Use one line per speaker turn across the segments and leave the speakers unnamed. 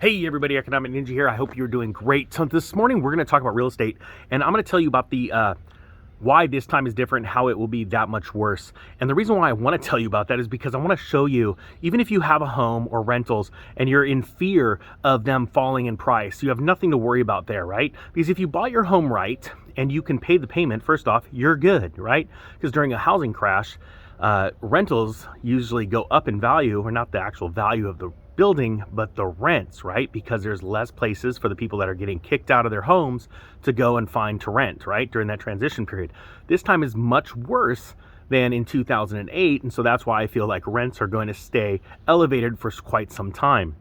Hey everybody, Economic Ninja here. I hope you're doing great. So this morning we're going to talk about real estate, and I'm going to tell you about the why this time is different, how it will be that much worse. And the reason why I want to tell you about that is because I want to show you, even if you have a home or rentals and you're in fear of them falling in price, you have nothing to worry about there, right? Because if you bought your home right and you can pay the payment, first off, you're good, right? Because during a housing crash, rentals usually go up in value, or not the actual value of the building, but the rents, right? Because there's less places for the people that are getting kicked out of their homes to go and find to rent, right? During that transition period. This time is much worse than in 2008. And so that's why I feel like rents are going to stay elevated for quite some time.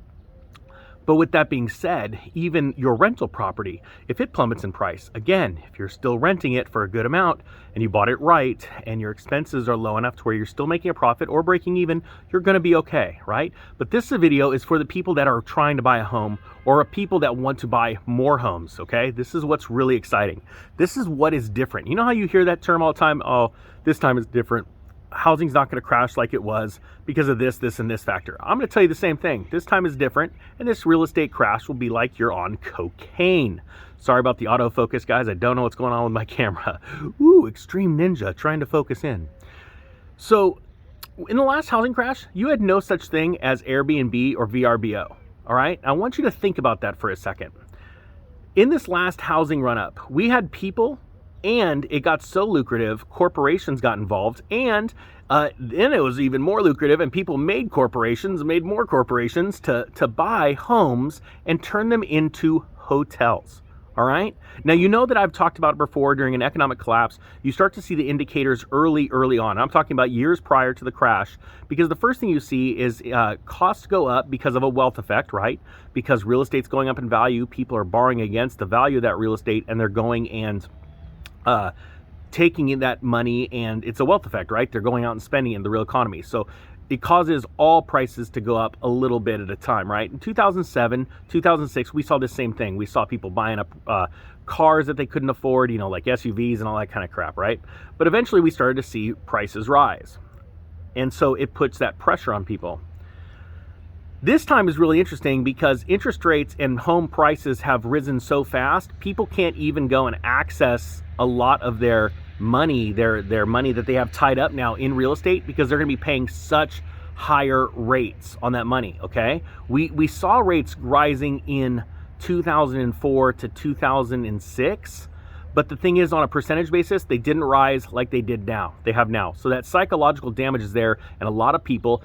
But with that being said, even your rental property, if it plummets in price, again, if you're still renting it for a good amount and you bought it right and your expenses are low enough to where you're still making a profit or breaking even, you're going to be okay, right? But this video is for the people that are trying to buy a home or people that want to buy more homes, okay? This is what's really exciting. This is what is different. You know how you hear that term all the time? Oh, this time is different. Housing's not going to crash like it was because of this, and this factor. I'm going to tell you the same thing. This time is different, and this real estate crash will be like you're on cocaine. Sorry about the autofocus, guys. I don't know what's going on with my camera. Ooh, Extreme Ninja trying to focus in. So, in the last housing crash, you had no such thing as Airbnb or VRBO. All right? I want you to think about that for a second. In this last housing run-up, we had people, and it got so lucrative, corporations got involved, and then it was even more lucrative, and people made more corporations to buy homes and turn them into hotels. All right? Now, you know that I've talked about it before. During an economic collapse, you start to see the indicators early on. I'm talking about years prior to the crash, because the first thing you see is costs go up because of a wealth effect, right? Because real estate's going up in value, people are borrowing against the value of that real estate, and they're going and taking in that money, and it's a wealth effect, right? They're going out and spending in the real economy. So it causes all prices to go up a little bit at a time, right? In 2007, 2006, we saw the same thing. We saw people buying up cars that they couldn't afford, like SUVs and all that kind of crap, right? But eventually we started to see prices rise. And so it puts that pressure on people. This time is really interesting because interest rates and home prices have risen so fast, people can't even go and access a lot of their money, their money that they have tied up now in real estate, because they're going to be paying such higher rates on that money, okay? We saw rates rising in 2004 to 2006. But the thing is, on a percentage basis, they didn't rise like they have now. So that psychological damage is there, and a lot of people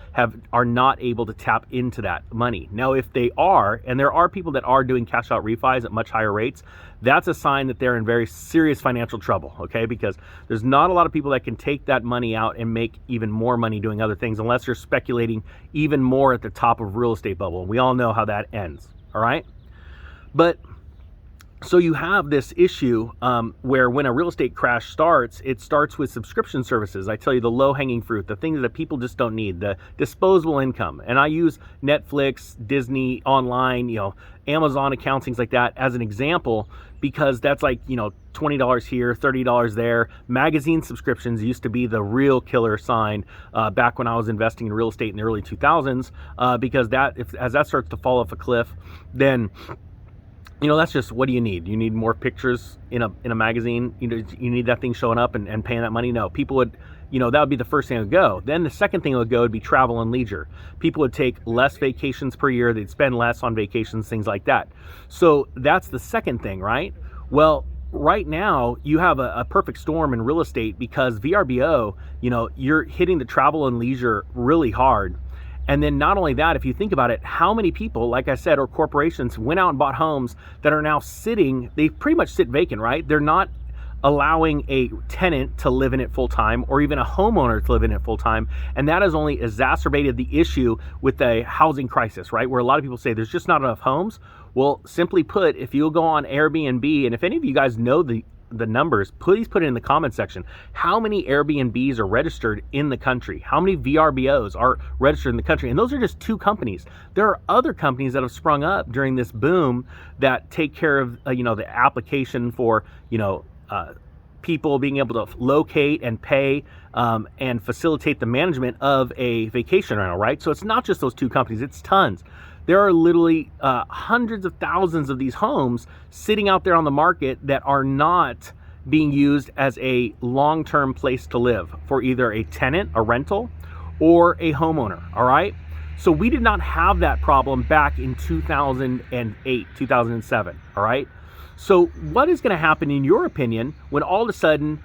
are not able to tap into that money. Now, if they are, and there are people that are doing cash out refis at much higher rates, that's a sign that they're in very serious financial trouble, okay? Because there's not a lot of people that can take that money out and make even more money doing other things, unless you're speculating even more at the top of real estate bubble. We all know how that ends, all right? But so you have this issue where when a real estate crash starts, it starts with subscription services. I tell you, the low-hanging fruit, the things that people just don't need, the disposable income. And I use Netflix, Disney, online, Amazon accounts, things like that as an example, because that's like, $20 here, $30 there. Magazine subscriptions used to be the real killer sign back when I was investing in real estate in the early 2000s, because as that starts to fall off a cliff, then that's just, what do you need? You need more pictures in a magazine. You need that thing showing up and paying that money. No, people would, that would be the first thing that would go. Then the second thing that would go would be travel and leisure. People would take less vacations per year. They'd spend less on vacations, things like that. So that's the second thing, right? Well, right now you have a perfect storm in real estate, because VRBO, you're hitting the travel and leisure really hard. And then not only that, if you think about it, how many people, like I said, or corporations went out and bought homes that are now they pretty much sit vacant, right? They're not allowing a tenant to live in it full time, or even a homeowner to live in it full time. And that has only exacerbated the issue with the housing crisis, right? Where a lot of people say there's just not enough homes. Well, simply put, if you'll go on Airbnb, and if any of you guys know the numbers, please put it in the comment section. How many Airbnbs are registered in the country? How many VRBOs are registered in the country? And those are just two companies. There are other companies that have sprung up during this boom that take care of, the application for, people being able to locate and pay and facilitate the management of a vacation rental, right? So it's not just those two companies, it's tons. There are literally hundreds of thousands of these homes sitting out there on the market that are not being used as a long-term place to live for either a tenant, a rental, or a homeowner, all right? So we did not have that problem back in 2008, 2007, all right? So what is gonna happen in your opinion when all of a sudden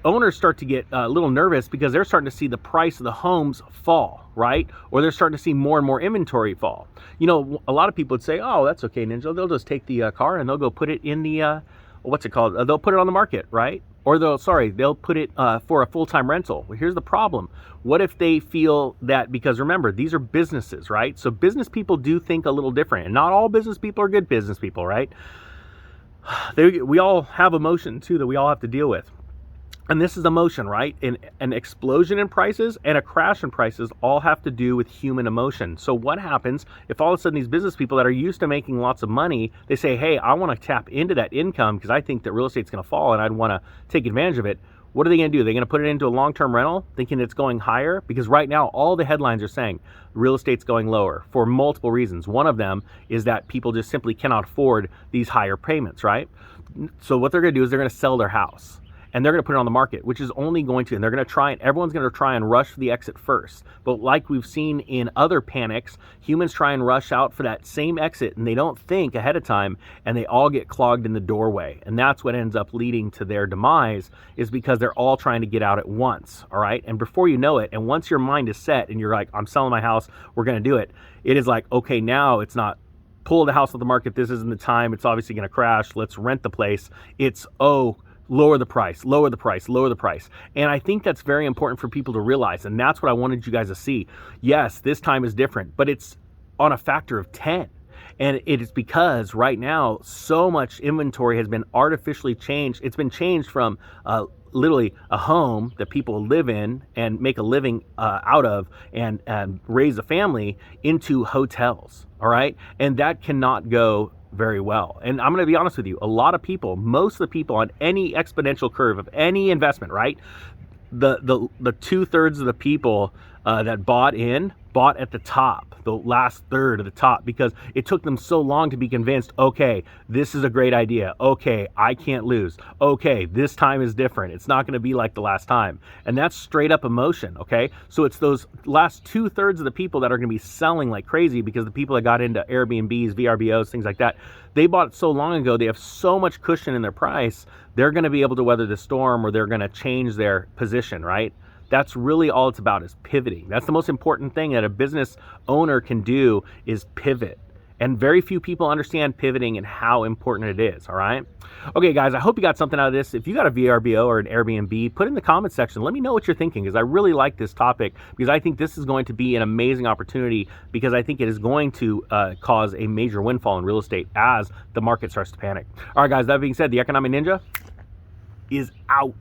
owners start to get a little nervous because they're starting to see the price of the homes fall, right? Or they're starting to see more and more inventory fall. You know, a lot of people would say, oh, that's okay, Ninja. They'll just take the car and they'll go put it in the, what's it called? They'll put it on the market, right? Or they'll put it for a full-time rental. Well, here's the problem. What if they feel that, because remember, these are businesses, right? So business people do think a little different, and not all business people are good business people, right? We all have emotion too that we all have to deal with. And this is emotion, right? An explosion in prices and a crash in prices all have to do with human emotion. So what happens if all of a sudden these business people that are used to making lots of money, they say, hey, I want to tap into that income because I think that real estate's going to fall and I'd want to take advantage of it. What are they going to do? They're going to put it into a long-term rental thinking it's going higher? Because right now, all the headlines are saying real estate's going lower for multiple reasons. One of them is that people just simply cannot afford these higher payments, right? So what they're going to do is they're going to sell their house. And they're going to put it on the market, which is only going to, and they're going to try, and everyone's going to try and rush for the exit first. But like we've seen in other panics, humans try and rush out for that same exit, and they don't think ahead of time, and they all get clogged in the doorway. And that's what ends up leading to their demise, is because they're all trying to get out at once, all right? And before you know it, and once your mind is set, and you're like, I'm selling my house, we're going to do it, it is like, okay, now it's not, pull the house off the market, this isn't the time, it's obviously going to crash, let's rent the place. It's, oh, lower the price, lower the price, lower the price. And I think that's very important for people to realize. And that's what I wanted you guys to see. Yes, this time is different, but it's on a factor of 10. And it is because right now, so much inventory has been artificially changed. It's been changed from literally a home that people live in and make a living out of and raise a family into hotels, all right? And that cannot go very well. And I'm going to be honest with you, a lot of people, most of the people on any exponential curve of any investment, right? The 2/3 of the people that bought at the top, the last third of the top, because it took them so long to be convinced, okay, this is a great idea. Okay, I can't lose. Okay, this time is different. It's not going to be like the last time. And that's straight up emotion, okay? So it's those last 2/3 of the people that are going to be selling like crazy, because the people that got into Airbnbs, VRBOs, things like that, they bought it so long ago, they have so much cushion in their price, they're going to be able to weather the storm, or they're going to change their position, right? That's really all it's about, is pivoting. That's the most important thing that a business owner can do, is pivot. And very few people understand pivoting and how important it is, all right? Okay, guys, I hope you got something out of this. If you got a VRBO or an Airbnb, put it in the comment section. Let me know what you're thinking, because I really like this topic, because I think this is going to be an amazing opportunity, because I think it is going to cause a major windfall in real estate as the market starts to panic. All right, guys, that being said, the Economic Ninja is out.